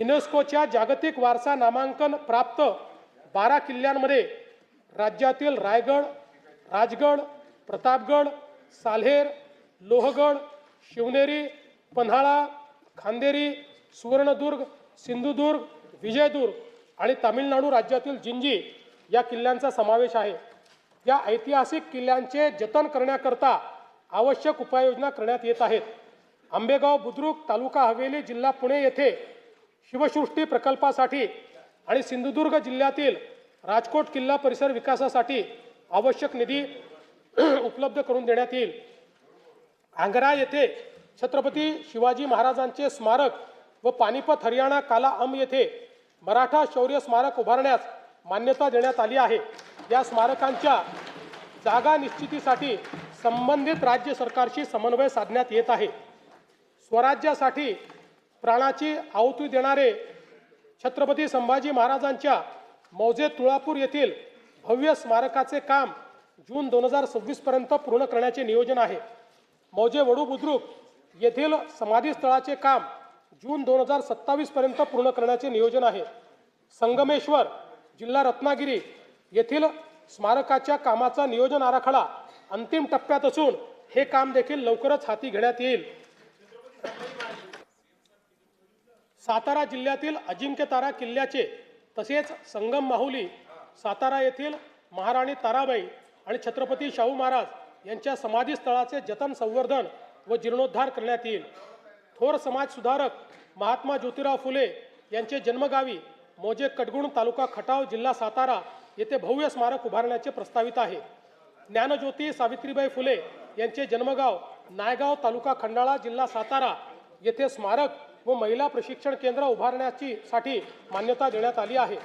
युनेस्कोच्या जागतिक वारसा नामांकन प्राप्त 12 किल्ल्यांमध्ये राज्यातील रायगड, राजगड, प्रतापगड, साल्हेर, लोहगड, शिवनेरी, पन्हाळा, खांदेरी, सुवर्णदुर्ग, सिंधुदुर्ग, विजयदुर्ग आणि तामिळनाडू राज्यातील जिंजी या किल्ल्यांचा समावेश आहे। या ऐतिहासिक किल्ल्यांचे जतन करण्याकरता आवश्यक उपाययोजना करण्यात येत आहेत। आंबेगाव बुद्रुक तालुका हवेली जिल्हा पुणे येथे शिवसृष्टी प्रकल्पासाठी आणि सिंधुदुर्ग जिल्ह्यातील राजकोट किल्ला परिसर विकासासाठी आवश्यक निधी उपलब्ध करून देण्यात येईल। आंग्रा येथे छत्रपती शिवाजी महाराजांचे स्मारक व पानिपत हरियाणा काला अम येथे मराठा शौर्य स्मारक उभारण्यास मान्यता देण्यात आली आहे। या स्मारकांच्या जागा निश्चितीसाठी संबंधित राज्य सरकारशी समन्वय साधण्यात येत आहे। स्वराज्यासाठी प्राणाची आहुती देणारे छत्रपती संभाजी महाराजांच्या मौजे तुळापूर येथील भव्य स्मारकाचे काम जून 2026 पर्यंत पूर्ण करण्याचे नियोजन आहे। मौजे वडू बुद्रुक येथील समाधीस्थळाचे काम जून 2027 पर्यंत पूर्ण करण्याचे नियोजन आहे। संगमेश्वर जिल्हा रत्नागिरी येथील स्मारकाच्या कामाचा नियोजन आराखडा अंतिम टप्प्यात असून हे काम देखील लवकरच हाती घेण्यात येईल। सातारा जिल्ह्यातील अजिंक्यतारा किल्ल्याचे तसेच संगम माहुली, सातारा येथील महाराणी ताराबाई आणि छत्रपती शाहू महाराज यांच्या समाधीस्थळाचे जतन, संवर्धन व जीर्णोद्धार करण्यात येईल। थोर समाज सुधारक महात्मा ज्योतिराव फुले यांचे जन्मगावी मौजे कटगुण तालुका खटाव जिल्हा सातारा येथे भव्य स्मारक उभारण्याचे प्रस्तावित आहे। ज्ञानज्योती सावित्रीबाई फुले यांचे जन्मगाव नायगाव तालुका खंडाळा जिल्हा सातारा येथे स्मारक व महिला प्रशिक्षण केंद्र उभारण्याची मान्यता देण्यात आली आहे।